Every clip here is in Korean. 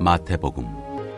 마태복음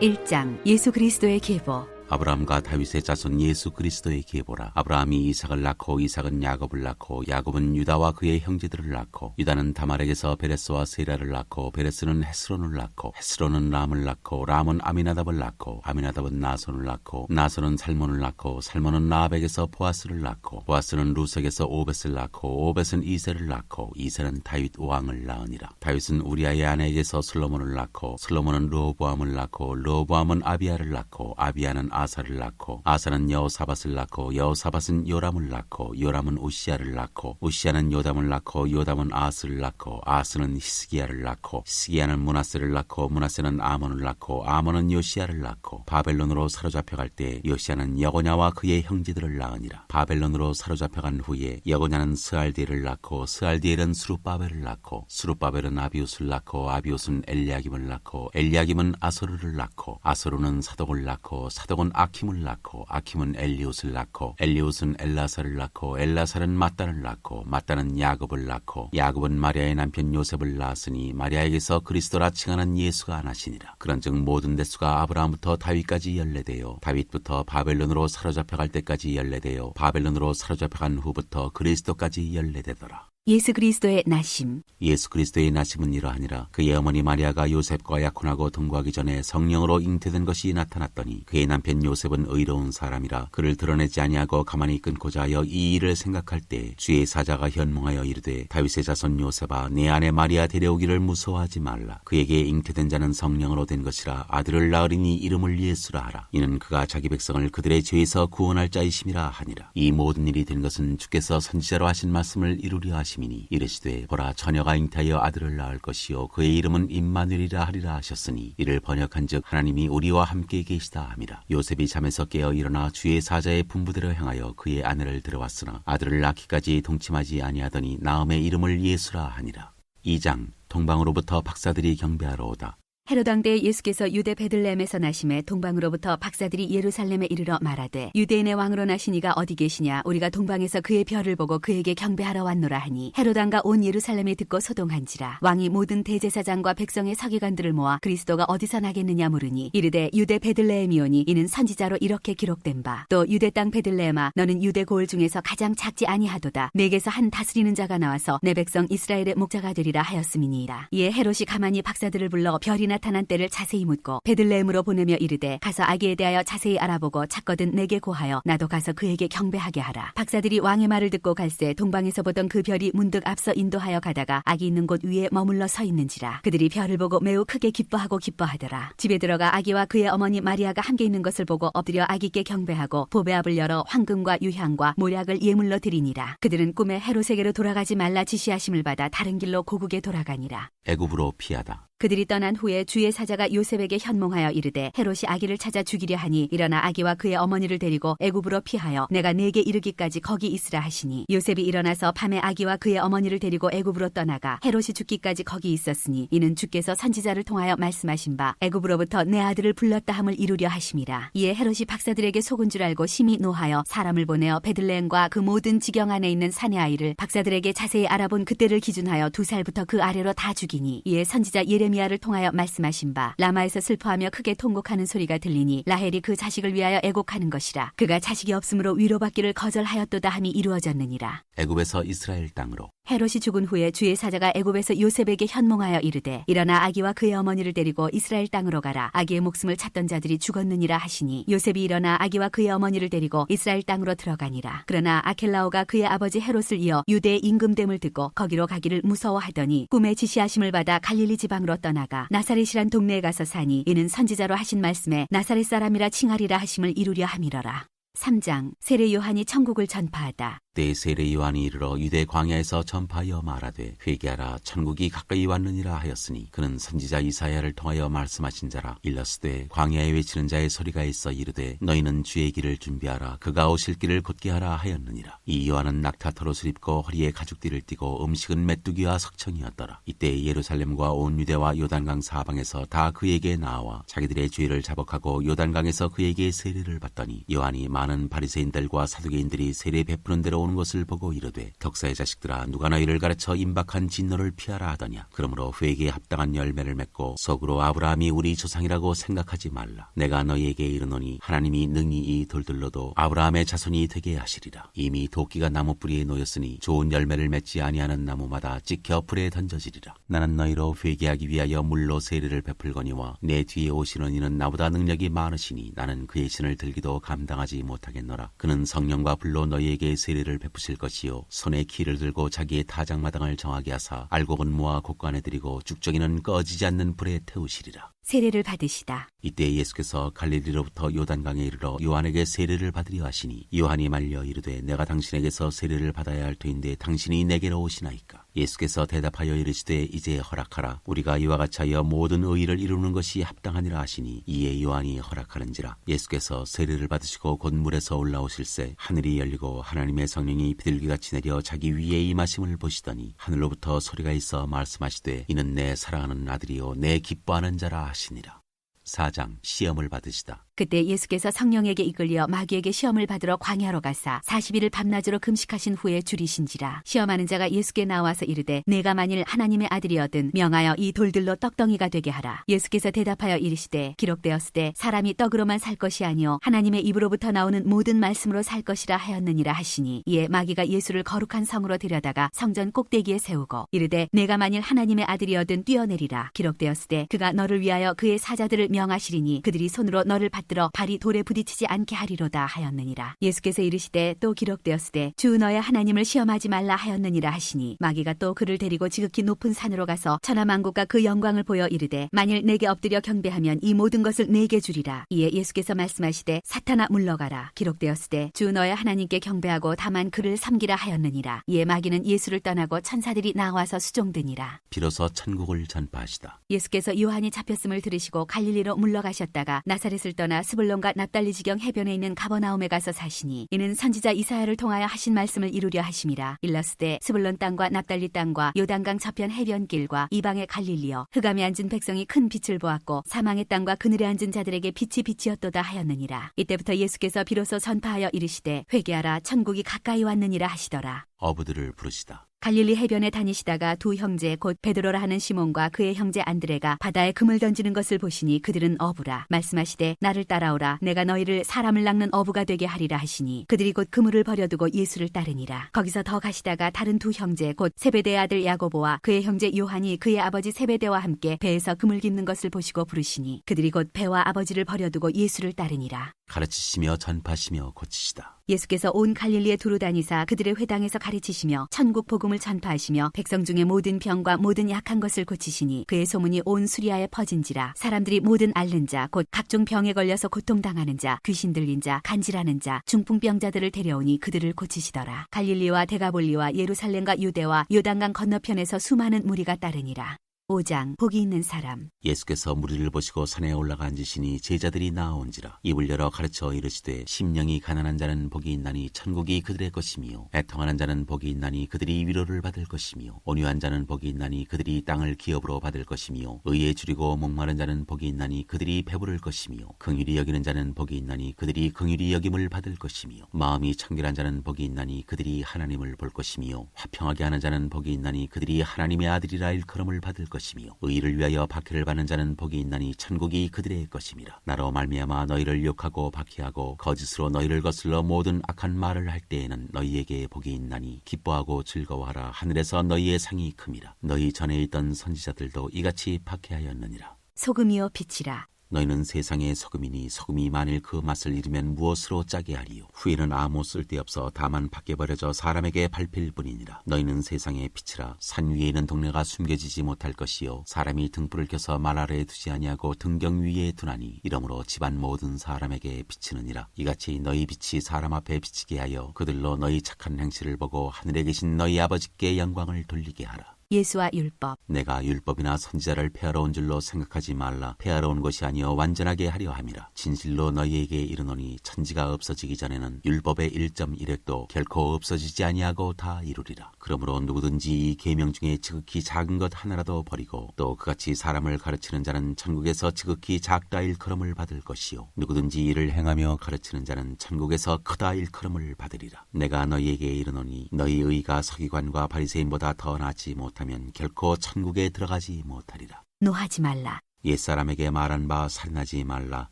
1장 예수 그리스도의 계보. 아브라함과 다윗의 자손 예수 그리스도의 계보라. 아브라함이 이삭을 낳고 이삭은 야곱을 낳고 야곱은 유다와 그의 형제들을 낳고 유다는 다말에게서 베레스와 세라를 낳고 베레스는 헤스론을 낳고 헤스론은 람을 낳고 람은 아미나답을 낳고 아미나답은 나손을 낳고 나손은 살몬을 낳고 살몬은 라합에게서 보아스를 낳고 보아스는 루색에서 오벳을 낳고 오벳은 이새를 낳고 이새는 다윗 왕을 낳으니라. 다윗은 우리아의 아내에게서 솔로몬을 낳고 솔로몬은 르호보암을 낳고 르호보암은 아비야를 낳고 아비야는 아사를 낳고 아사는 여호사밧을 낳고 여호사밧은 요람을 낳고 요람은 우시야를 낳고 우시야는 요담을 낳고 요담은 아스를 낳고 아스는 히스기야를 낳고 히스기야는 므낫세를 낳고 므낫세는 아몬을 낳고 아몬은 요시야를 낳고 바벨론으로 사로잡혀갈 때 요시야는 여고냐와 그의 형제들을 낳으니라. 바벨론으로 사로잡혀간 후에 여고냐는 스알디엘을 낳고 스알디엘은 스룹바벨을 낳고 스룹바벨은 아비웃을 낳고 아비웃은 엘리야김을 낳고 엘리야김은 아소르를 낳고 아소르는 사독을 낳고 사독은 아킴을 낳고 아킴은 엘리웃을 낳고 엘리웃은 엘라사를 낳고 엘라사는 mat단을 낳고 mat단은 야곱을 낳고 야곱은 마리아의 남편 요셉을 낳았으니 마리아에게서 그리스도라 칭하는 예수가 나시니라. 그런즉 모든 대수가 아브라함부터 다윗까지 연례되어 다윗부터 바벨론으로 사로잡혀갈 때까지 연례되어 바벨론으로 사로잡혀간 후부터 그리스도까지 연례되더라. 예수 그리스도의 나심. 예수 그리스도의 나심은 이러하니라. 그의 어머니 마리아가 요셉과 약혼하고 동거하기 전에 성령으로 잉태된 것이 나타났더니 그의 남편 요셉은 의로운 사람이라 그를 드러내지 아니하고 가만히 끊고자 하여 이 일을 생각할 때 주의 사자가 현몽하여 이르되 다윗의 자손 요셉아 내 아내 마리아 데려오기를 무서워하지 말라. 그에게 잉태된 자는 성령으로 된 것이라 아들을 낳으리니 이름을 예수라 하라. 이는 그가 자기 백성을 그들의 죄에서 구원할 자이심이라 하니라. 이 모든 일이 된 것은 주께서 선지자로 하신 말씀을 이루려 하시니라. 이르시되 보라 처녀가 잉태하여 아들을 낳을 것이요 그의 이름은 임마누엘이라 하리라 하셨으니 이를 번역한즉 하나님이 우리와 함께 계시다 함이라. 요셉이 잠에서 깨어 일어나 주의 사자의 분부대로 향하여 그의 아내를 들어왔으나 아들을 낳기까지 동침하지 아니하더니 나음의 이름을 예수라 하니라. 2장 동방으로부터 박사들이 경배하러 오다. 헤롯 왕때 예수께서 유대 베들레헴에서 나심에 동방으로부터 박사들이 예루살렘에 이르러 말하되 유대인의 왕으로 나신 이가 어디 계시냐 우리가 동방에서 그의 별을 보고 그에게 경배하러 왔노라 하니 헤롯 왕과 온 예루살렘에 듣고 소동한지라. 왕이 모든 대제사장과 백성의 서기관들을 모아 그리스도가 어디서 나겠느냐 물으니 이르되 유대 베들레헴이오니 이는 선지자로 이렇게 기록된 바 또 유대 땅 베들레헴아 너는 유대 고을 중에서 가장 작지 아니하도다 내게서 한 다스리는 자가 나와서 내 백성 이스라엘의 목자가 되리라 하였음이니이다. 이에 헤롯이 가만히 박사들을 불러 별이 나타난 때를 자세히 묻고 베들레헴으로 보내며 이르되 가서 아기에 대하여 자세히 알아보고 찾거든 내게 고하여 나도 가서 그에게 경배하게 하라. 박사들이 왕의 말을 듣고 갈새 동방에서 보던 그 별이 문득 앞서 인도하여 가다가 아기 있는 곳 위에 머물러 서 있는지라. 그들이 별을 보고 매우 크게 기뻐하고 기뻐하더라. 집에 들어가 아기와 그의 어머니 마리아가 함께 있는 것을 보고 엎드려 아기께 경배하고 보배압을 열어 황금과 유향과 모략을 예물로 드리니라. 그들은 꿈에 헤롯에게로 돌아가지 말라 지시하심을 받아 다른 길로 고국에 돌아가니라. 애굽으로 피하다. 그들이 떠난 후에 주의 사자가 요셉에게 현몽하여 이르되 헤롯이 아기를 찾아 죽이려 하니 일어나 아기와 그의 어머니를 데리고 애굽으로 피하여 내가 네게 이르기까지 거기 있으라 하시니 요셉이 일어나서 밤에 아기와 그의 어머니를 데리고 애굽으로 떠나가 헤롯이 죽기까지 거기 있었으니 이는 주께서 선지자를 통하여 말씀하신 바 애굽으로부터 내 아들을 불렀다 함을 이루려 하심이라. 이에 헤롯이 박사들에게 속은 줄 알고 심히 노하여 사람을 보내어 베들레헴과 그 모든 지경 안에 있는 사내 아이를 박사들에게 자세히 알아본 그때를 기준하여 2살부터 그 아래로 다 죽이니 이에 선지자 예레미야를 통하여 말씀하신 바 라마에서 슬퍼하며 크게 통곡하는 소리가 들리니 라헬이 그 자식을 위하여 애곡하는 것이라. 그가 자식이 없으므로 위로받기를 거절하였도다 함이 이루어졌느니라. 애굽에서 이스라엘 땅으로. 헤롯이 죽은 후에 주의 사자가 애굽에서 요셉에게 현몽하여 이르되 일어나 아기와 그의 어머니를 데리고 이스라엘 땅으로 가라. 아기의 목숨을 찾던 자들이 죽었느니라 하시니 요셉이 일어나 아기와 그의 어머니를 데리고 이스라엘 땅으로 들어가니라. 그러나 아켈라오가 그의 아버지 헤롯을 이어 유대의 임금됨을 듣고 거기로 가기를 무서워하더니 꿈에 지시하심을 받아 갈릴리 지방으로 떠나가 나사렛이란 동네에 가서 사니 이는 선지자로 하신 말씀에 나사렛 사람이라 칭하리라 하심을 이루려 함이러라. 3장 세례 요한이 천국을 전파하다. 때 세례 요한이 이르러 유대 광야에서 전파하여 말하되 회개하라 천국이 가까이 왔느니라 하였으니 그는 선지자 이사야를 통하여 말씀하신 자라. 일러스되 광야에 외치는 자의 소리가 있어 이르되 너희는 주의 길을 준비하라 그가 오실 길을 곧게 하라 하였느니라. 이 요한은 낙타털옷을 입고 허리에 가죽띠를 띠고 음식은 메뚜기와 석청이었더라. 이때 예루살렘과 온 유대와 요단강 사방에서 다 그에게 나와 자기들의 죄를 자복하고 요단강에서 그에게 세례를 받더니 요한이 많은 바리새인들과 사두개인들이 세례 베푸는 대로 오는 것을 보고 이르되 덕사의 자식들아 누가 너희를 가르쳐 임박한 진노를 피하라 하더냐. 그러므로 회개에 합당한 열매를 맺고 속으로 아브라함이 우리 조상이라고 생각하지 말라. 내가 너희에게 이르노니 하나님이 능히 이 돌들로도 아브라함의 자손이 되게 하시리라. 이미 도끼가 나무 뿌리에 놓였으니 좋은 열매를 맺지 아니하는 나무마다 찍혀 불에 던져지리라. 나는 너희로 회개하기 위하여 물로 세례를 베풀거니와 내 뒤에 오시는 이는 나보다 능력이 많으시니 나는 그의 신을 들기도 감당하지 못하겠노라. 그는 성령과 불로 너희에게 세례를 베푸실 것이요 손에 키를 들고 자기의 타작마당을 정하게 하사 알곡은 모아 곳간에 들이고 죽정이는 꺼지지 않는 불에 태우시리라. 세례를 받으시다. 이때 예수께서 갈릴리로부터 요단강에 이르러 요한에게 세례를 받으려 하시니 요한이 말려 이르되 내가 당신에게서 세례를 받아야 할 터인데 당신이 내게로 오시나이까. 예수께서 대답하여 이르시되 이제 허락하라. 우리가 이와 같이 하여 모든 의의를 이루는 것이 합당하니라 하시니 이에 요한이 허락하는지라. 예수께서 세례를 받으시고 곧 물에서 올라오실새 하늘이 열리고 하나님의 성령이 비둘기같이 내려 자기 위에 임하심을 보시더니 하늘로부터 소리가 있어 말씀하시되 이는 내 사랑하는 아들이요 내 기뻐하는 자라 하시니라. 4장 시험을 받으시다. 그때 예수께서 성령에게 이끌려 마귀에게 시험을 받으러 광야로 가사 40일을 밤낮으로 금식하신 후에 줄이신지라. 시험하는 자가 예수께 나와서 이르되 내가 만일 하나님의 아들이거든 명하여 이 돌들로 떡덩이가 되게 하라. 예수께서 대답하여 이르시되 기록되었으되 사람이 떡으로만 살 것이 아니요 하나님의 입으로부터 나오는 모든 말씀으로 살 것이라 하였느니라 하시니 이에 마귀가 예수를 거룩한 성으로 데려다가 성전 꼭대기에 세우고 이르되 내가 만일 하나님의 아들이거든 뛰어내리라. 기록되었으되 그가 너를 위하여 그의 사자들을 명하시리니 그들이 손으로 너를 받들어 발이 돌에 부딪히지 않게 하리로다 하였느니라. 예수께서 이르시되 또 기록되었으되 주 너의 하나님을 시험하지 말라 하였느니라 하시니 마귀가 또 그를 데리고 지극히 높은 산으로 가서 천하만국과 그 영광을 보여 이르되 만일 내게 엎드려 경배하면 이 모든 것을 내게 주리라. 이에 예수께서 말씀하시되 사탄아 물러가라. 기록되었으되 주 너의 하나님께 경배하고 다만 그를 섬기라 하였느니라. 이에 마귀는 예수를 떠나고 천사들이 나와서 수종드니라. 비로소 천국을 전파하시다. 예수께서 요한이 잡혔음을 들으시고 갈릴리로 물러가셨다가 나사렛을 떠나 스불론과 납달리 지경 해변에 있는 가버나움에 가서 사시니 이는 선지자 이사야를 통하여 하신 말씀을 이루려 하심이라. 일렀으되 스불론 땅과 납달리 땅과 요단강 저편 해변길과 이방의 갈릴리여 흑암에 앉은 백성이 큰 빛을 보았고 사망의 땅과 그늘에 앉은 자들에게 빛이 빛이었도다 하였느니라. 이때부터 예수께서 비로소 전파하여 이르시되 회개하라 천국이 가까이 왔느니라 하시더라. 어부들을 부르시다. 갈릴리 해변에 다니시다가 두 형제 곧 베드로라 하는 시몬과 그의 형제 안드레가 바다에 금을 던지는 것을 보시니 그들은 어부라. 말씀하시되 나를 따라오라. 내가 너희를 사람을 낚는 어부가 되게 하리라 하시니 그들이 곧 그물을 버려두고 예수를 따르니라. 거기서 더 가시다가 다른 두 형제 곧 세베대의 아들 야고보와 그의 형제 요한이 그의 아버지 세베대와 함께 배에서 금을 깁는 것을 보시고 부르시니 그들이 곧 배와 아버지를 버려두고 예수를 따르니라. 가르치시며 전파하시며 고치시다. 예수께서 온 갈릴리에 두루 다니사 그들의 회당에서 가르치시며 천국 복음을 전파하시며 백성 중에 모든 병과 모든 약한 것을 고치시니 그의 소문이 온 수리아에 퍼진지라. 사람들이 모든 앓는 자 곧 각종 병에 걸려서 고통당하는 자 귀신 들린 자 간질하는 자 중풍병자들을 데려오니 그들을 고치시더라. 갈릴리와 데가볼리와 예루살렘과 유대와 요단강 건너편에서 수많은 무리가 따르니라. 5장 복이 있는 사람. 예수께서 무리를 보시고 산에 올라가 앉으시니 제자들이 나온지라. 입을 열어 가르쳐 이르시되 심령이 가난한 자는 복이 있나니 천국이 그들의 것이며 애통하는 자는 복이 있나니 그들이 위로를 받을 것이며 온유한 자는 복이 있나니 그들이 땅을 기업으로 받을 것이며 의에 줄이고 목마른 자는 복이 있나니 그들이 배부를 것이며 긍휼히 여기는 자는 복이 있나니 그들이 긍휼히 여김을 받을 것이며 마음이 청결한 자는 복이 있나니 그들이 하나님을 볼 것이며 화평하게 하는 자는 복이 있나니 그들이 하나님의 아들이라 일컬음을 받을 것이며 의를 위하여 박해를 받는 자는 복이 있나니 천국이 그들의 것임이라. 나로 말미암아 너희를 욕하고 박해하고 거짓으로 너희를 거슬러 모든 악한 말을 할 때에는 너희에게 복이 있나니 기뻐하고 즐거워하라. 하늘에서 너희의 상이 큼이라. 너희 전에 있던 선지자들도 이같이 박해하였느니라. 소금이요 빛이라. 너희는 세상의 소금이니 소금이 만일 그 맛을 잃으면 무엇으로 짜게 하리요. 후에는 아무 쓸데없어 다만 밖에 버려져 사람에게 밟힐 뿐이니라. 너희는 세상의 빛이라. 산 위에 있는 동네가 숨겨지지 못할 것이요 사람이 등불을 켜서 말 아래에 두지 아니하고 등경 위에 두나니 이러므로 집안 모든 사람에게 비치느니라. 이같이 너희 빛이 사람 앞에 비치게 하여 그들로 너희 착한 행실을 보고 하늘에 계신 너희 아버지께 영광을 돌리게 하라. 예수와 율법. 내가 율법이나 선지자를 폐하러 온 줄로 생각하지 말라. 폐하러 온 것이 아니요 완전하게 하려 함이라. 진실로 너희에게 이르노니 천지가 없어지기 전에는 율법의 1.1획도 결코 없어지지 아니하고 다 이루리라. 그러므로 누구든지 이 계명 중에 지극히 작은 것 하나라도 버리고 또 그같이 사람을 가르치는 자는 천국에서 지극히 작다 일컬음을 받을 것이요 누구든지 이를 행하며 가르치는 자는 천국에서 크다 일컬음을 받으리라. 내가 너희에게 이르노니 너희 의가 서기관과 바리새인보다 더 낫지 못하면 결코 천국에 들어가지 못하리라. 노하지 말라. 옛사람에게 말한 바 살인하지 말라.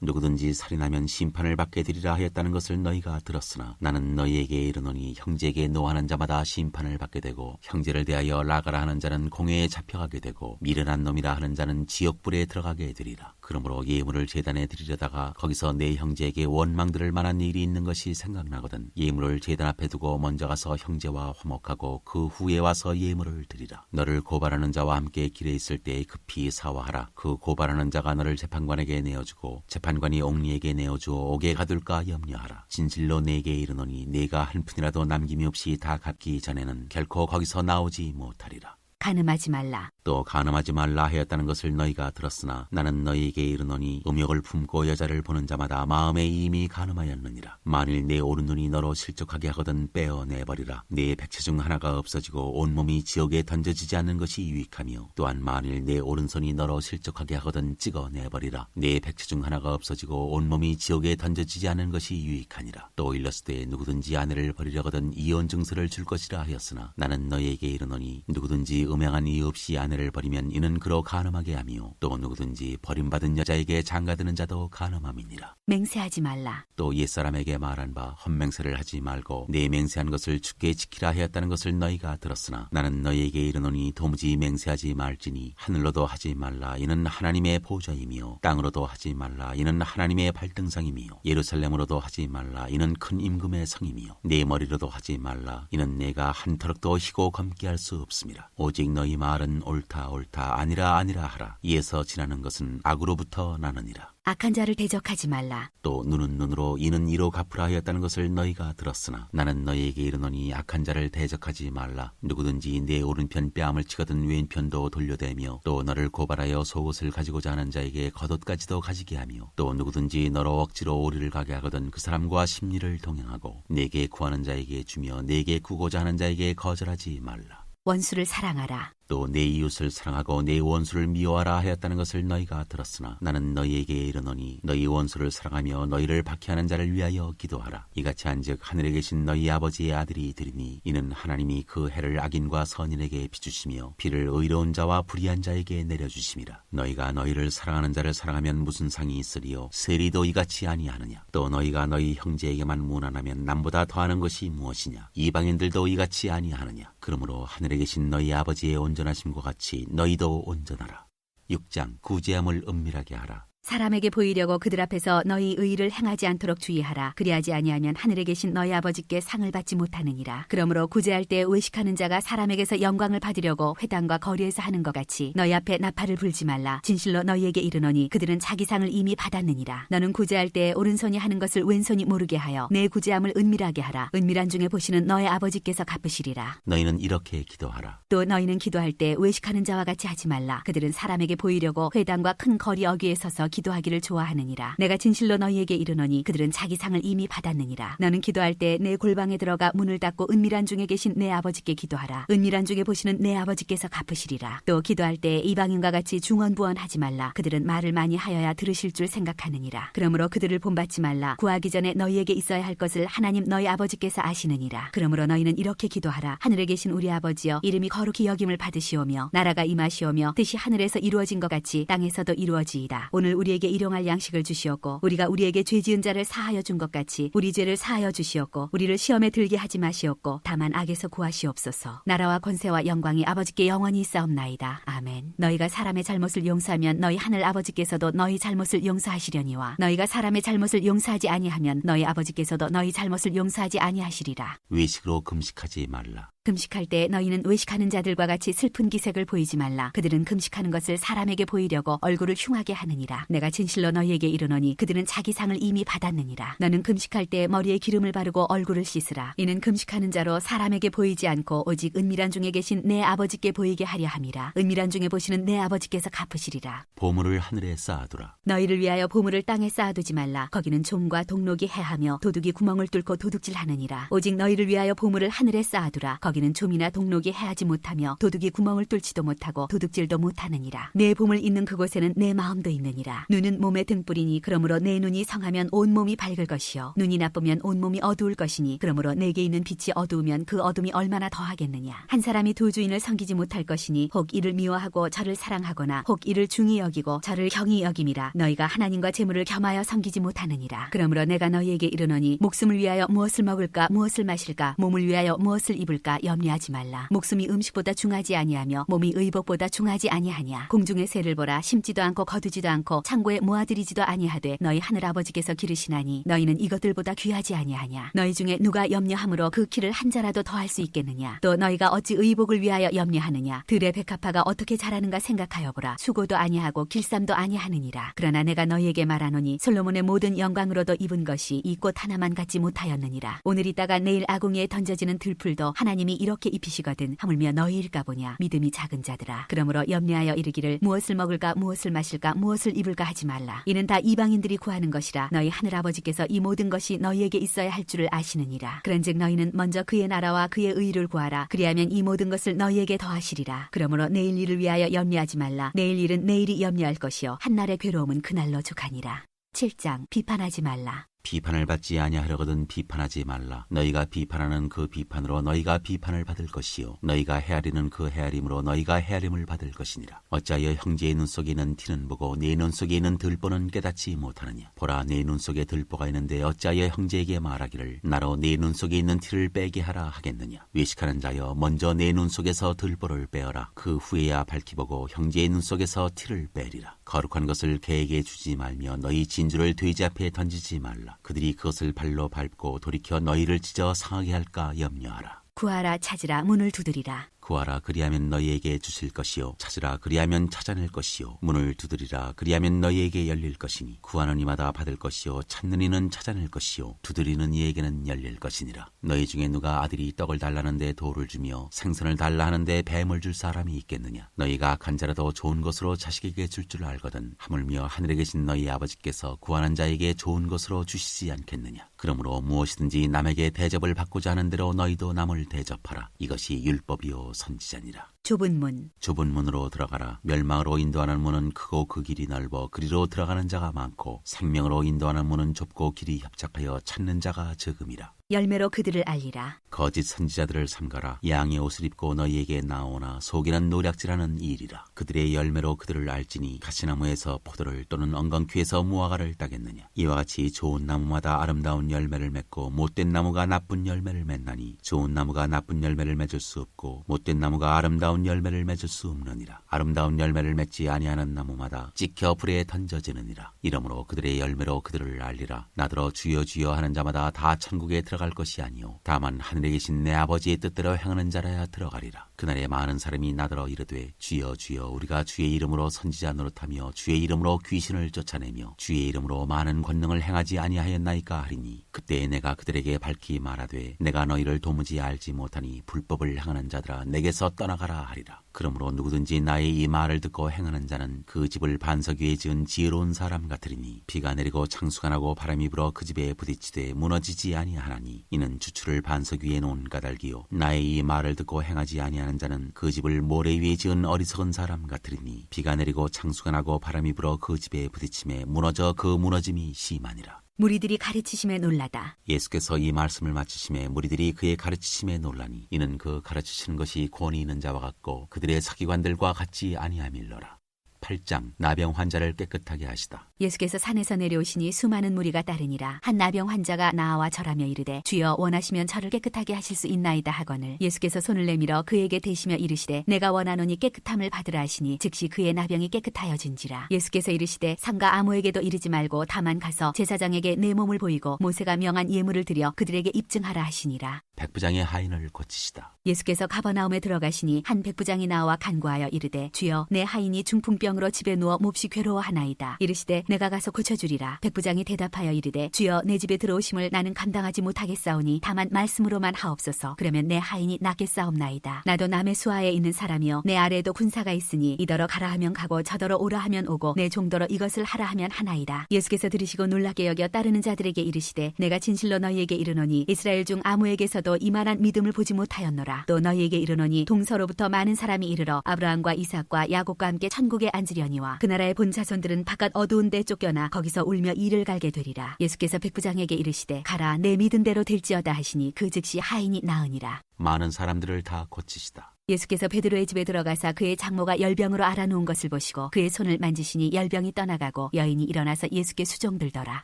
누구든지 살인하면 심판을 받게 되리라 하였다는 것을 너희가 들었으나 나는 너희에게 이르노니 형제에게 노하는 자마다 심판을 받게 되고 형제를 대하여 라가라 하는 자는 공회에 잡혀가게 되고 미련한 놈이라 하는 자는 지옥불에 들어가게 되리라. 그러므로 예물을 제단에 드리려다가 거기서 내 형제에게 원망들을 만한 일이 있는 것이 생각나거든 예물을 제단 앞에 두고 먼저 가서 형제와 화목하고 그 후에 와서 예물을 드리라. 너를 고발하는 자와 함께 길에 있을 때 급히 사화하라. 그 고발하는 자가 너를 재판관에게 내어주고 재판관이 옥리에게 내어주어 옥에 가둘까 염려하라. 진실로 내게 이르노니 네가 한 푼이라도 남김이 없이 다 갚기 전에는 결코 거기서 나오지 못하리라. 간음하지 말라. 또 간음하지 말라 하였다는 것을 너희가 들었으나 나는 너희에게 이르노니 음욕을 품고 여자를 보는 자마다 마음에 이미 간음하였느니라. 만일 내 오른눈이 너로 실족하게 하거든 빼어내버리라. 내 백체 중 하나가 없어지고 온몸이 지옥에 던져지지 않는 것이 유익하며 또한 만일 내 오른손이 너로 실족하게 하거든 찍어내버리라. 내 백체 중 하나가 없어지고 온몸이 지옥에 던져지지 않는 것이 유익하니라. 또 일렀을 때 누구든지 아내를 버리려거든 이혼 증서를 줄 것이라 하였으나 나는 너희에게 이르노니 누구든지 음행한 이유 없이 아내를 버리면 이는 그로 간음하게 하며 또 누구든지 버림받은 여자에게 장가드는 자도 간음함이니라. 맹세하지 말라. 또 옛사람에게 말한 바 헛맹세를 하지 말고 내 맹세한 것을 주께 지키라 하였다는 것을 너희가 들었으나 나는 너희에게 이르노니 도무지 맹세하지 말지니 하늘로도 하지 말라 이는 하나님의 보좌이며 땅으로도 하지 말라 이는 하나님의 발등상이며 예루살렘으로도 하지 말라 이는 큰 임금의 성이며 내 머리로도 하지 말라 이는 내가 한 터럭도 희고 검게 할 수 없음이라. 오직 너희 말은 옳다 옳다 아니라 아니라 하라. 이에서 지나는 것은 악으로부터 나느니라. 악한 자를 대적하지 말라. 또 눈은 눈으로 이는 이로 갚으라 하였다는 것을 너희가 들었으나 나는 너희에게 이르노니 악한 자를 대적하지 말라. 누구든지 내 오른편 뺨을 치거든 왼편도 돌려대며 또 너를 고발하여 속옷을 가지고자 하는 자에게 겉옷까지도 가지게 하며 또 누구든지 너로 억지로 오리를 가게 하거든 그 사람과 심리를 동행하고 내게 구하는 자에게 주며 내게 구고자 하는 자에게 거절하지 말라. 원수를 사랑하라. 또 내 이웃을 사랑하고 내 원수를 미워하라 하였다는 것을 너희가 들었으나 나는 너희에게 이르노니 너희 원수를 사랑하며 너희를 박해하는 자를 위하여 기도하라. 이같이 한즉 하늘에 계신 너희 아버지의 아들이 되리니 이는 하나님이 그 해를 악인과 선인에게 비주시며 비를 의로운 자와 불의한 자에게 내려주심이라. 너희가 너희를 사랑하는 자를 사랑하면 무슨 상이 있으리요 세리도 이같이 아니하느냐. 또 너희가 너희 형제에게만 무난하면 남보다 더하는 것이 무엇이냐. 이방인들도 이같이 아니하느냐. 그러므로 하늘에 계신 너희 아버지의 온전하심과 같이 너희도 온전하라. 6장 구제함을 은밀하게 하라. 사람에게 보이려고 그들 앞에서 너희 의를 행하지 않도록 주의하라. 그리하지 아니하면 하늘에 계신 너희 아버지께 상을 받지 못하느니라. 그러므로 구제할 때 외식하는 자가 사람에게서 영광을 받으려고 회당과 거리에서 하는 것 같이 너희 앞에 나팔을 불지 말라. 진실로 너희에게 이르노니 그들은 자기 상을 이미 받았느니라. 너는 구제할 때 오른손이 하는 것을 왼손이 모르게 하여 내 구제함을 은밀하게 하라. 은밀한 중에 보시는 너희 아버지께서 갚으시리라. 너희는 이렇게 기도하라. 또 너희는 기도할 때 외식하는 자와 같이 하지 말라. 그들은 사람에게 보이려고 회당과 큰 거리 어귀에 서서 기도하기를 좋아하느니라. 내가 진실로 너희에게 이르노니 그들은 자기 상을 이미 받았느니라. 너는 기도할 때 내 골방에 들어가 문을 닫고 은밀한 중에 계신 내 아버지께 기도하라. 은밀한 중에 보시는 내 아버지께서 갚으시리라. 또 기도할 때 이방인과 같이 중언부언하지 말라. 그들은 말을 많이 하여야 들으실 줄 생각하느니라. 그러므로 그들을 본받지 말라. 구하기 전에 너희에게 있어야 할 것을 하나님 너희 아버지께서 아시느니라. 그러므로 너희는 이렇게 기도하라. 하늘에 계신 우리 아버지여, 이름이 거룩히 여김을 받으시오며 나라가 임하시오며 뜻이 하늘에서 이루어진 것 같이 땅에서도 이루어지이다. 오늘 우리에게 일용할 양식을 주시옵고 우리가 우리에게 죄 지은 자를 사하여 준 것 같이 우리 죄를 사하여 주시옵고 우리를 시험에 들게 하지 마시옵고 다만 악에서 구하시옵소서. 나라와 권세와 영광이 아버지께 영원히 있사옵나이다. 아멘. 너희가 사람의 잘못을 용서하면 너희 하늘 아버지께서도 너희 잘못을 용서하시려니와 너희가 사람의 잘못을 용서하지 아니하면 너희 아버지께서도 너희 잘못을 용서하지 아니하시리라. 외식으로 금식하지 말라. 금식할 때 너희는 외식하는 자들과 같이 슬픈 기색을 보이지 말라. 그들은 금식하는 것을 사람에게 보이려고 얼굴을 흉하게 하느니라. 내가 진실로 너희에게 이르노니 그들은 자기 상을 이미 받았느니라. 너는 금식할 때 머리에 기름을 바르고 얼굴을 씻으라. 이는 금식하는 자로 사람에게 보이지 않고 오직 은밀한 중에 계신 내 아버지께 보이게 하려 함이라. 은밀한 중에 보시는 내 아버지께서 갚으시리라. 보물을 하늘에 쌓아두라. 너희를 위하여 보물을 땅에 쌓아두지 말라. 거기는 좀과 동록이 해하며 도둑이 구멍을 뚫고 도둑질하느니라. 오직 너희를 위하여 보물을 하늘에 쌓아두라. 거기는 좀이나 동록이 해하지 못하며 도둑이 구멍을 뚫지도 못하고 도둑질도 못하느니라. 내 보물 있는 그곳에는 내 마음도 있느니라. 눈은 몸의 등불이니 그러므로 내 눈이 성하면 온 몸이 밝을 것이요 눈이 나쁘면 온 몸이 어두울 것이니 그러므로 내게 있는 빛이 어두우면 그 어둠이 얼마나 더하겠느냐. 한 사람이 두 주인을 섬기지 못할 것이니 혹 이를 미워하고 저를 사랑하거나 혹 이를 중히 여기고 저를 경히 여김이라. 너희가 하나님과 재물을 겸하여 섬기지 못하느니라. 그러므로 내가 너희에게 이르노니 목숨을 위하여 무엇을 먹을까 무엇을 마실까 몸을 위하여 무엇을 입을까 염려하지 말라. 목숨이 음식보다 중하지 아니하며 몸이 의복보다 중하지 아니하냐. 공중의 새를 보라. 심지도 않고 거두지도 않고 창고에 모아들이지도 아니하되 너희 하늘 아버지께서 기르시나니 너희는 이것들보다 귀하지 아니하냐. 너희 중에 누가 염려함으로 그 키를 한 자라도 더할 수 있겠느냐. 또 너희가 어찌 의복을 위하여 염려하느냐. 들의 백합화가 어떻게 자라는가 생각하여 보라. 수고도 아니하고 길쌈도 아니하느니라. 그러나 내가 너희에게 말하노니 솔로몬의 모든 영광으로도 입은 것이 이 꽃 하나만 갖지 못하였느니라. 오늘 있다가 내일 아궁이에 던져지는 들풀도 하나님이 이렇게 입히시거든 하물며 너희일까 보냐. 믿음이 작은 자들아. 그러므로 염려하여 이르기를 무엇을 먹을까 무엇을 마실까 무엇을 입을까 하지 말라. 이는 다 이방인들이 구하는 것이라. 너희 하늘 아버지께서 이 모든 것이 너희에게 있어야 할 줄을 아시느니라. 그런즉 너희는 먼저 그의 나라와 그의 의를 구하라. 그리하면 이 모든 것을 너희에게 더하시리라. 그러므로 내일 일을 위하여 염려하지 말라. 내일 일은 내일이 염려할 것이요 한날의 괴로움은 그날로 족하니라. 7장 비판하지 말라. 비판을 받지 아니하려거든 비판하지 말라. 너희가 비판하는 그 비판으로 너희가 비판을 받을 것이요 너희가 헤아리는 그 헤아림으로 너희가 헤아림을 받을 것이니라. 어찌하여 형제의 눈 속에 있는 티는 보고 내 눈 속에 있는 들보는 깨닫지 못하느냐. 보라, 내 눈 속에 들보가 있는데 어찌하여 형제에게 말하기를 나로 내 눈 속에 있는 티를 빼게 하라 하겠느냐. 외식하는 자여, 먼저 내 눈 속에서 들보를 빼어라. 그 후에야 밝히 보고 형제의 눈 속에서 티를 빼리라. 거룩한 것을 개에게 주지 말며 너희 진주를 돼지 앞에 던지지 말라. 그들이 그것을 발로 밟고 돌이켜 너희를 찢어 상하게 할까 염려하라. 구하라 찾으라 문을 두드리라. 구하라 그리하면 너희에게 주실 것이요 찾으라 그리하면 찾아낼 것이요 문을 두드리라 그리하면 너희에게 열릴 것이니 구하는 이마다 받을 것이요 찾는 이는 찾아낼 것이요 두드리는 이에게는 열릴 것이니라. 너희 중에 누가 아들이 떡을 달라는데 돌을 주며 생선을 달라 하는데 뱀을 줄 사람이 있겠느냐. 너희가 악한 자라도 좋은 것으로 자식에게 줄 줄 알거든 하물며 하늘에 계신 너희 아버지께서 구하는 자에게 좋은 것으로 주시지 않겠느냐. 그러므로 무엇이든지 남에게 대접을 받고자 하는 대로 너희도 남을 대접하라. 이것이 율법이요 선지자니라. 좁은 문. 좁은 문으로 들어가라. 멸망으로 인도하는 문은 크고 그 길이 넓어 그리로 들어가는 자가 많고 생명으로 인도하는 문은 좁고 길이 협착하여 찾는 자가 적음이라. 열매로 그들을 알리라. 거짓 선지자들을 삼가라. 양의 옷을 입고 너희에게 나오나 속에는 노략질하는 일이라. 그들의 열매로 그들을 알지니 가시나무에서 포도를 또는 엉겅퀴에서 무화과를 따겠느냐. 이와 같이 좋은 나무마다 아름다운 열매를 맺고 못된 나무가 나쁜 열매를 맺나니 좋은 나무가 나쁜 열매를 맺을 수 없고 못된 나무가 아름다운 열매를 맺을 수 없느니라. 아름다운 열매를 맺지 아니하는 나무마다 찍혀 불에 던져지느니라. 이러므로 그들의 열매로 그들을 알리라. 나더러 주여 주여 하는 자마다 다 천국에 들어갈 것이 아니요 다만 하늘에 계신 내 아버지의 뜻대로 행하는 자라야 들어가리라. 그날에 많은 사람이 나더러 이르되 주여 주여 우리가 주의 이름으로 선지자 노릇하며 주의 이름으로 귀신을 쫓아내며 주의 이름으로 많은 권능을 행하지 아니하였나이까 하리니 그때에 내가 그들에게 밝히 말하되 내가 너희를 도무지 알지 못하니 불법을 행하는 자들아 내게서 떠나가라 하리라. 그러므로 누구든지 나의 이 말을 듣고 행하는 자는 그 집을 반석 위에 지은 지혜로운 사람 같으리니 비가 내리고 창수가 나고 바람이 불어 그 집에 부딪히되 무너지지 아니하나니 이는 주추를 반석 위에 놓은 까닭이요 나의 이 말을 듣고 행하지 아니하는 자는 그 집을 모래 위에 지은 어리석은 사람 같으리니 비가 내리고 창수가 나고 바람이 불어 그 집에 부딪힘에 무너져 그 무너짐이 심하니라. 무리들이 가르치심에 놀라다. 예수께서 이 말씀을 마치심에 무리들이 그의 가르치심에 놀라니 이는 그 가르치시는 것이 권위 있는 자와 같고 그들의 서기관들과 같지 아니함일러라. 8장 나병 환자를 깨끗하게 하시다. 예수께서 산에서 내려오시니 수많은 무리가 따르니라. 한 나병 환자가 나와 절하며 이르되 주여 원하시면 저를 깨끗하게 하실 수 있나이다 하거늘 예수께서 손을 내밀어 그에게 대시며 이르시되 내가 원하노니 깨끗함을 받으라 하시니 즉시 그의 나병이 깨끗하여진지라. 예수께서 이르시되 상가 아무에게도 이르지 말고 다만 가서 제사장에게 내 몸을 보이고 모세가 명한 예물을 드려 그들에게 입증하라 하시니라. 백부장의 하인을 고치시다. 예수께서 가버나움에 들어가시니 한 백부장이 나와 간구하여 이르되 주여 내 하인이 중풍병으로 집에 누워 몹시 괴로워하나이다. 이르시되 내가 가서 고쳐주리라. 백부장이 대답하여 이르되 주여 내 집에 들어오심을 나는 감당하지 못하겠사오니 다만 말씀으로만 하옵소서. 그러면 내 하인이 낫겠사옵나이다. 나도 남의 수하에 있는 사람이요 내 아래에도 군사가 있으니 이더러 가라 하면 가고 저더러 오라 하면 오고 내 종더러 이것을 하라 하면 하나이다. 예수께서 들으시고 놀랍게 여겨 따르는 자들에게 이르시되 내가 진실로 너희에게 이르노니 이스라엘 중 아무에게서도 이만한 믿음을 보지 못하였노라. 또 너희에게 이르노니 동서로부터 많은 사람이 이르러 아브라함과 이삭과 야곱과 함께 천국에 앉으려니와 그 나라의 본 자손들은 바깥 어두운 데 쫓겨나 거기서 울며 이를 갈게 되리라. 예수께서 백부장에게 이르시되 가라 내 믿은 대로 될지어다 하시니 그 즉시 하인이 나으니라. 많은 사람들을 다 고치시다. 예수께서 베드로의 집에 들어가사 그의 장모가 열병으로 앓아놓은 것을 보시고 그의 손을 만지시니 열병이 떠나가고 여인이 일어나서 예수께 수종들더라.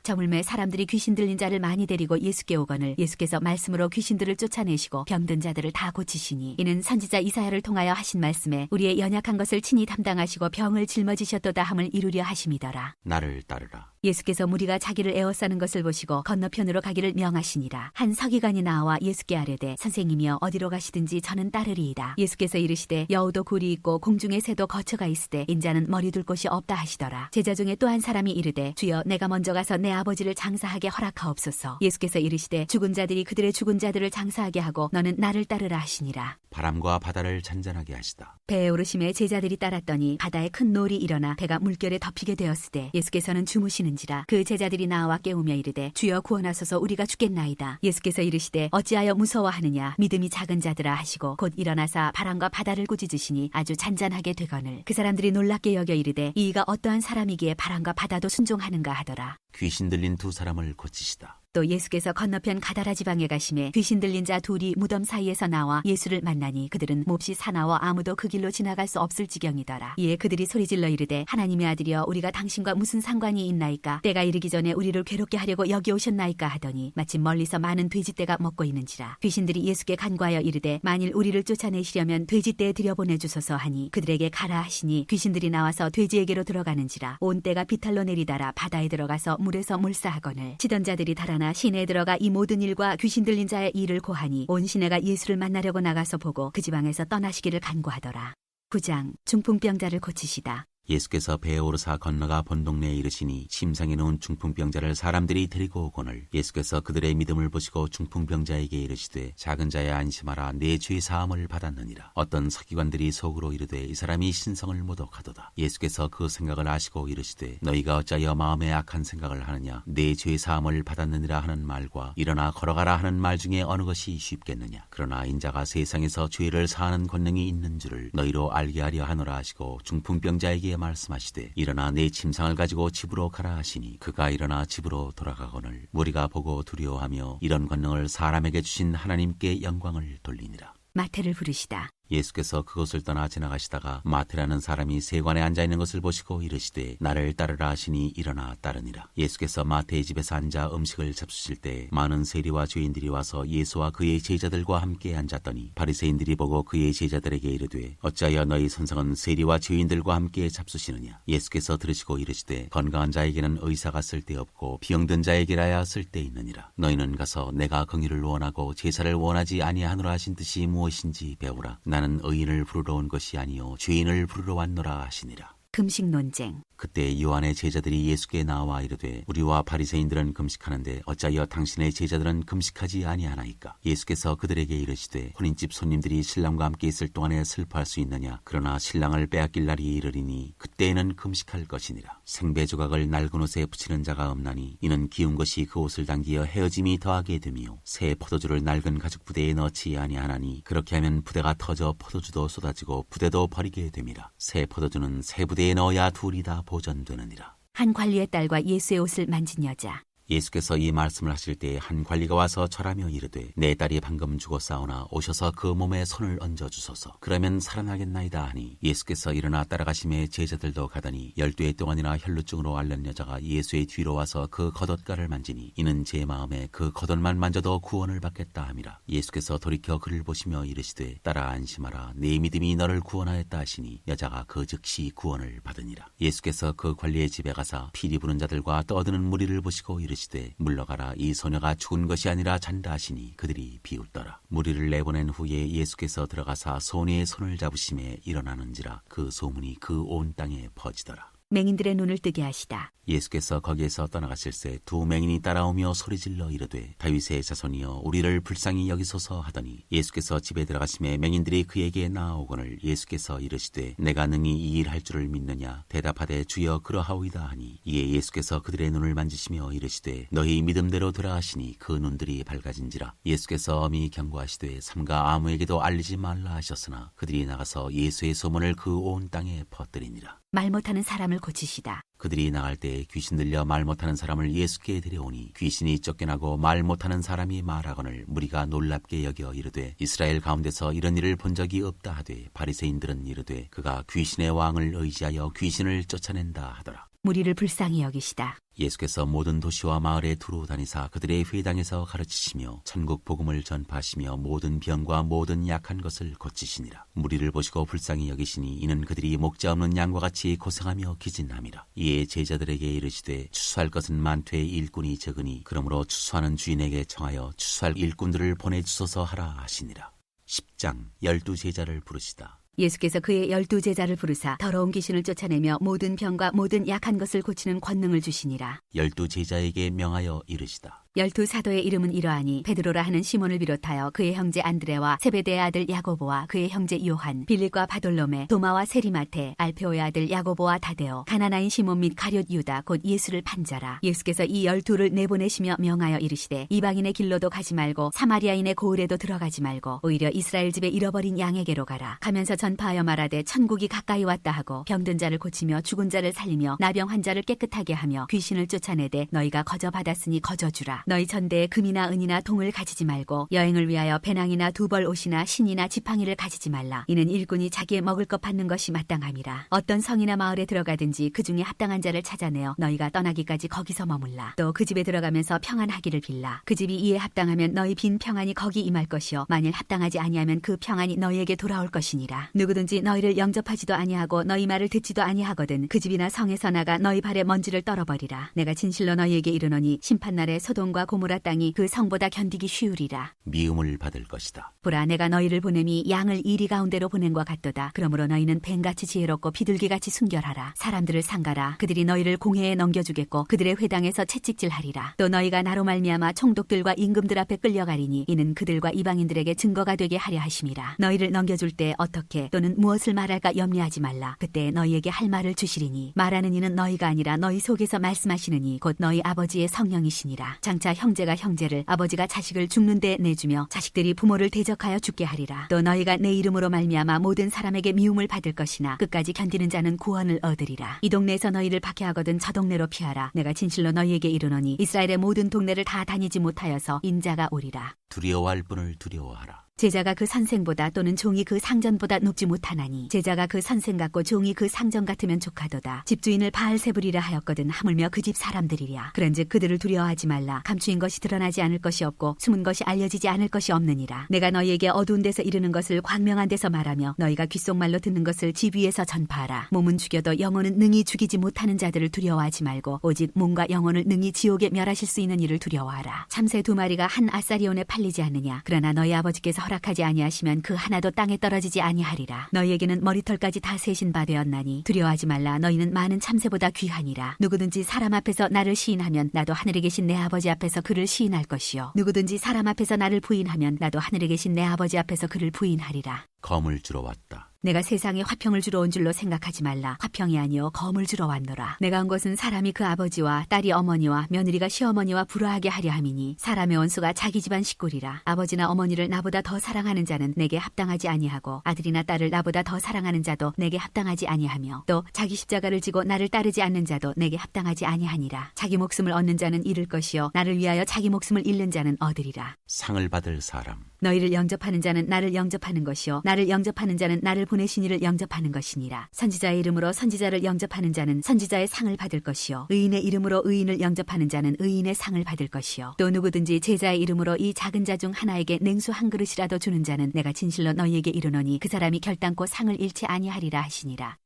저물매 사람들이 귀신 들린 자를 많이 데리고 예수께 오거늘 예수께서 말씀으로 귀신들을 쫓아내시고 병든 자들을 다 고치시니 이는 선지자 이사야를 통하여 하신 말씀에 우리의 연약한 것을 친히 담당하시고 병을 짊어지셨도다 함을 이루려 하심이더라. 나를 따르라. 예수께서 무리가 자기를 에워싸는 것을 보시고 건너편으로 가기를 명하시니라. 한 서기관이 나와 예수께 아뢰되 선생님이여 어디로 가시든지 저는 따르리이다. 예수께서 이르시되 여우도 굴이 있고 공중의 새도 거처가 있으되 인자는 머리 둘 곳이 없다 하시더라. 제자 중에 또 한 사람이 이르되 주여 내가 먼저 가서 내 아버지를 장사하게 허락하옵소서. 예수께서 이르시되 죽은 자들이 그들의 죽은 자들을 장사하게 하고 너는 나를 따르라 하시니라. 바람과 바다를 잔잔하게 하시다. 배에 오르심에 제자들이 따랐더니 바다에 큰 놀이 일어나 배가 물결에 덮이게 되었으되 예수께서는 주무시는지라. 그 제자들이 나와 깨우며 이르되 주여 구원하소서 우리가 죽겠나이다. 예수께서 이르시되 어찌하여 무서워하느냐 믿음이 작은 자들아 하시고 곧 일어나사 바람과 바다를 꾸짖으시니 아주 잔잔하게 되거늘 그 사람들이 놀랍게 여겨 이르되 이가 어떠한 사람이기에 바람과 바다도 순종하는가 하더라. 귀신 들린 두 사람을 고치시다. 또 예수께서 건너편 가다라 지방에 가심에 귀신 들린 자 둘이 무덤 사이에서 나와 예수를 만나니 그들은 몹시 사나워 아무도 그 길로 지나갈 수 없을 지경이더라. 이에 그들이 소리질러 이르되 하나님의 아들이여 우리가 당신과 무슨 상관이 있나이까? 때가 이르기 전에 우리를 괴롭게 하려고 여기 오셨나이까 하더니 마침 멀리서 많은 돼지떼가 먹고 있는지라. 귀신들이 예수께 간구하여 이르되 만일 우리를 쫓아내시려면 돼지떼에 들여보내주소서 하니 그들에게 가라 하시니 귀신들이 나와서 돼지에게로 들어가는지라. 온 떼가 비탈로 내리다라 바다에 들어가서 물에서 몰사하거늘 치던 자들이 달아나 시내에 들어가 이 모든 일과 귀신 들린 자의 일을 고하니 온 시내가 예수를 만나려고 나가서 보고 그 지방에서 떠나시기를 간구하더라. 9장 중풍병자를 고치시다. 예수께서 배에 오르사 건너가 본 동네에 이르시니 심상에 놓은 중풍병자를 사람들이 데리고 오거늘 예수께서 그들의 믿음을 보시고 중풍병자에게 이르시되 작은 자야 안심하라 내 죄 사함을 받았느니라. 어떤 서기관들이 속으로 이르되 이 사람이 신성을 모독하도다. 예수께서 그 생각을 아시고 이르시되 너희가 어찌하여 마음에 악한 생각을 하느냐. 내 죄 사함을 받았느니라 하는 말과 일어나 걸어가라 하는 말 중에 어느 것이 쉽겠느냐. 그러나 인자가 세상에서 죄를 사하는 권능이 있는 줄을 너희로 알게 하려 하노라 하시고 중풍병자에게 말씀하시되 일어나 내 침상을 가지고 집으로 가라 하시니 그가 일어나 집으로 돌아가거늘 무리가 보고 두려워하며 이런 권능을 사람에게 주신 하나님께 영광을 돌리니라. 마태를 부르시다. 예수께서 그곳을 떠나 지나가시다가 마태라는 사람이 세관에 앉아있는 것을 보시고 이르시되 나를 따르라 하시니 일어나 따르니라. 예수께서 마태의 집에서 앉아 음식을 잡수실 때 많은 세리와 죄인들이 와서 예수와 그의 제자들과 함께 앉았더니 바리새인들이 보고 그의 제자들에게 이르되 어찌하여 너희 선생은 세리와 죄인들과 함께 잡수시느냐. 예수께서 들으시고 이르시되 건강한 자에게는 의사가 쓸데없고 병든 자에게라야 쓸데있느니라. 너희는 가서 내가 긍휼을 원하고 제사를 원하지 아니하노라 하신 뜻이 무엇인지 배우라. 나는 의인을 부르러 온 것이 아니요 죄인을 부르러 왔노라 하시니라. 금식 논쟁. 그때 요한의 제자들이 예수께 나와 이르되 우리와 바리새인들은 금식하는데 어찌하여 당신의 제자들은 금식하지 아니하나이까. 예수께서 그들에게 이르시되 혼인집 손님들이 신랑과 함께 있을 동안에 슬퍼할 수 있느냐. 그러나 신랑을 빼앗길 날이 이르리니 그때에는 금식할 것이니라. 생배 조각을 낡은 옷에 붙이는 자가 없나니 이는 기운 것이 그 옷을 당기어 헤어짐이 더하게 되며 새 포도주를 낡은 가죽 부대에 넣지 아니하나니 그렇게 하면 부대가 터져 포도주도 쏟아지고 부대도 버리게 됨이라. 새 포도주는 새 부대에 넣어야 둘이 다 보존되느니라. 한 관리의 딸과 예수의 옷을 만진 여자. 예수께서 이 말씀을 하실 때 한 관리가 와서 절하며 이르되 내 딸이 방금 죽었사오나 오셔서 그 몸에 손을 얹어 주소서. 그러면 살아나겠나이다 하니 예수께서 일어나 따라가심에 제자들도 가더니 12해 동안이나 혈루증으로 앓는 여자가 예수의 뒤로 와서 그 겉옷가를 만지니 이는 제 마음에 그 겉옷만 만져도 구원을 받겠다 함이라. 예수께서 돌이켜 그를 보시며 이르시되 딸아 안심하라 네 믿음이 너를 구원하였다 하시니 여자가 그 즉시 구원을 받으니라. 예수께서 그 관리의 집에 가사 피리 부는 자들과 떠드는 무리를 보시고 이르시되 물러가라 이 소녀가 죽은 것이 아니라 잔다 하시니 그들이 비웃더라. 무리를 내보낸 후에 예수께서 들어가사 소녀의 손을 잡으심에 일어나는지라 그 소문이 그 온 땅에 퍼지더라. 맹인들의 눈을 뜨게 하시다. 예수께서 거기에서 떠나가실새 두 맹인이 따라오며 소리질러 이르되 다윗의 자손이여 우리를 불쌍히 여기소서 하더니 예수께서 집에 들어가심에 맹인들이 그에게 나아오거늘 예수께서 이르시되 내가 능히 이 일 할 줄을 믿느냐 대답하되 주여 그러하오이다 하니 이에 예수께서 그들의 눈을 만지시며 이르시되 너희 믿음대로 되라 하시니 그 눈들이 밝아진지라. 예수께서 엄히 경고하시되 삼가 아무에게도 알리지 말라 하셨으나 그들이 나가서 예수의 소문을 그 온 땅에 퍼뜨리니라. 말 못하는 사람을 고치시다. 그들이 나갈 때 귀신 들려 말 못하는 사람을 예수께 데려오니 귀신이 쫓겨나고 말 못하는 사람이 말하거늘 무리가 놀랍게 여겨 이르되 이스라엘 가운데서 이런 일을 본 적이 없다 하되 바리새인들은 이르되 그가 귀신의 왕을 의지하여 귀신을 쫓아낸다 하더라. 무리를 불쌍히 여기시다. 예수께서 모든 도시와 마을에 두루 다니사 그들의 회당에서 가르치시며 천국 복음을 전파하시며 모든 병과 모든 약한 것을 고치시니라. 무리를 보시고 불쌍히 여기시니 이는 그들이 목자 없는 양과 같이 고생하며 기진함이라. 이에 제자들에게 이르시되 추수할 것은 많되 일꾼이 적으니 그러므로 추수하는 주인에게 청하여 추수할 일꾼들을 보내주소서 하라 하시니라. 10장 12제자를 부르시다. 예수께서 그의 12제자를 부르사 더러운 귀신을 쫓아내며 모든 병과 모든 약한 것을 고치는 권능을 주시니라. 12제자에게 명하여 이르시다. 12사도의 이름은 이러하니 베드로라 하는 시몬을 비롯하여 그의 형제 안드레와 세베대의 아들 야고보와 그의 형제 요한, 빌립과 바돌로메, 도마와 세리마테, 알페오의 아들 야고보와 다데오, 가나나인 시몬 및 가룟 유다 곧 예수를 판자라. 예수께서 이 12를 내보내시며 명하여 이르시되 이방인의 길로도 가지 말고 사마리아인의 고을에도 들어가지 말고 오히려 이스라엘 집에 잃어버린 양에게로 가라. 가면서 전파하여 말하되 천국이 가까이 왔다 하고 병든 자를 고치며 죽은 자를 살리며 나병 환자를 깨끗하게 하며 귀신을 쫓아내되 너희가 거저 받았으니 거저 주라. 너희 전대에 금이나 은이나 동을 가지지 말고 여행을 위하여 배낭이나 두벌 옷이나 신이나 지팡이를 가지지 말라. 이는 일꾼이 자기의 먹을 것 받는 것이 마땅함이라. 어떤 성이나 마을에 들어가든지 그 중에 합당한 자를 찾아내어 너희가 떠나기까지 거기서 머물라. 또 그 집에 들어가면서 평안하기를 빌라. 그 집이 이에 합당하면 너희 빈 평안이 거기 임할 것이요 만일 합당하지 아니하면 그 평안이 너희에게 돌아올 것이니라. 누구든지 너희를 영접하지도 아니하고 너희 말을 듣지도 아니하거든 그 집이나 성에서 나가 너희 발에 먼지를 떨어버리라. 내가 진실로 너희에게 이르노니 심판날에 소돔과 고모라 땅이 그 성보다 견디기 쉬우리라. 미움을 받을 것이다. 보라 내가 너희를 보냄이 양을 이리 가운데로 보낸과 같도다. 그러므로 너희는 뱀같이 지혜롭고 비둘기같이 순결하라. 사람들을 상가라. 그들이 너희를 공회에 넘겨주겠고 그들의 회당에서 채찍질하리라. 또 너희가 나로 말미암아 총독들과 임금들 앞에 끌려가리니 이는 그들과 이방인들에게 증거가 되게 하려 하심이라. 너희를 넘겨줄 때 어떻게 또는 무엇을 말할까 염려하지 말라. 그때 너희에게 할 말을 주시리니 말하는 이는 너희가 아니라 너희 속에서 말씀하시느니 곧 너희 아버지의 성령이시니라. 장차 형제가 형제를 아버지가 자식을 죽는 데 내주며 자식들이 부모를 대적하여 죽게 하리라. 또 너희가 내 이름으로 말미암아 모든 사람에게 미움을 받을 것이나 끝까지 견디는 자는 구원을 얻으리라. 이 동네에서 너희를 박해하거든 저 동네로 피하라. 내가 진실로 너희에게 이르노니 이스라엘의 모든 동네를 다 다니지 못하여서 인자가 오리라. 두려워할 분을 두려워하라. 제자가 그 선생보다 또는 종이 그 상전보다 높지 못하나니 제자가 그 선생 같고 종이 그 상전 같으면 족하도다. 집주인을 바알세불이라 하였거든 하물며 그 집 사람들이랴. 그런즉 그들을 두려워하지 말라. 감추인 것이 드러나지 않을 것이 없고 숨은 것이 알려지지 않을 것이 없느니라. 내가 너희에게 어두운 데서 이르는 것을 광명한 데서 말하며 너희가 귓속말로 듣는 것을 집 위에서 전파하라. 몸은 죽여도 영혼은 능히 죽이지 못하는 자들을 두려워하지 말고 오직 몸과 영혼을 능히 지옥에 멸하실 수 있는 이를 두려워하라. 참새 2마리가 한 아사리온에 팔리지 않느냐. 그러나 너희 아버지께서 허락하지 아니하시면 그 하나도 땅에 떨어지지 아니하리라. 너희에게는 머리털까지 다 세신 바 되었나니 두려워하지 말라. 너희는 많은 참새보다 귀하니라. 누구든지 사람 앞에서 나를 시인하면 나도 하늘에 계신 내 아버지 앞에서 그를 시인할 것이요 누구든지 사람 앞에서 나를 부인하면 나도 하늘에 계신 내 아버지 앞에서 그를 부인하리라. 검을 주러 왔다. 내가 세상에 화평을 주러 온 줄로 생각하지 말라. 화평이 아니요 검을 주러 왔노라. 내가 온 것은 사람이 그 아버지와 딸이 어머니와 며느리가 시어머니와 불화하게 하려 함이니 사람의 원수가 자기 집안 식구리라. 아버지나 어머니를 나보다 더 사랑하는 자는 내게 합당하지 아니하고 아들이나 딸을 나보다 더 사랑하는 자도 내게 합당하지 아니하며 또 자기 십자가를 지고 나를 따르지 않는 자도 내게 합당하지 아니하니라. 자기 목숨을 얻는 자는 잃을 것이요 나를 위하여 자기 목숨을 잃는 자는 얻으리라. 상을 받을 사람. 너희를 영접하는 자는 나를 영접하는 것이요 나를 영접하는 자는 나를 보내신 이를 영접하는 것이니라. 선지자의 이름으로 선지자를 영접하는 자는 선지자의 상을 받을 것이요 의인의 이름으로 의인을 영접하는 자는 의인의 상을 받을 것이요 또 누구든지 제자의 이름으로 이 작은 자 중 하나에게 냉수 한 그릇이라도 주는 자는 내가 진실로 너희에게 이르노니 그 사람이 결단코 상을 잃지 아니하리라 하시니라.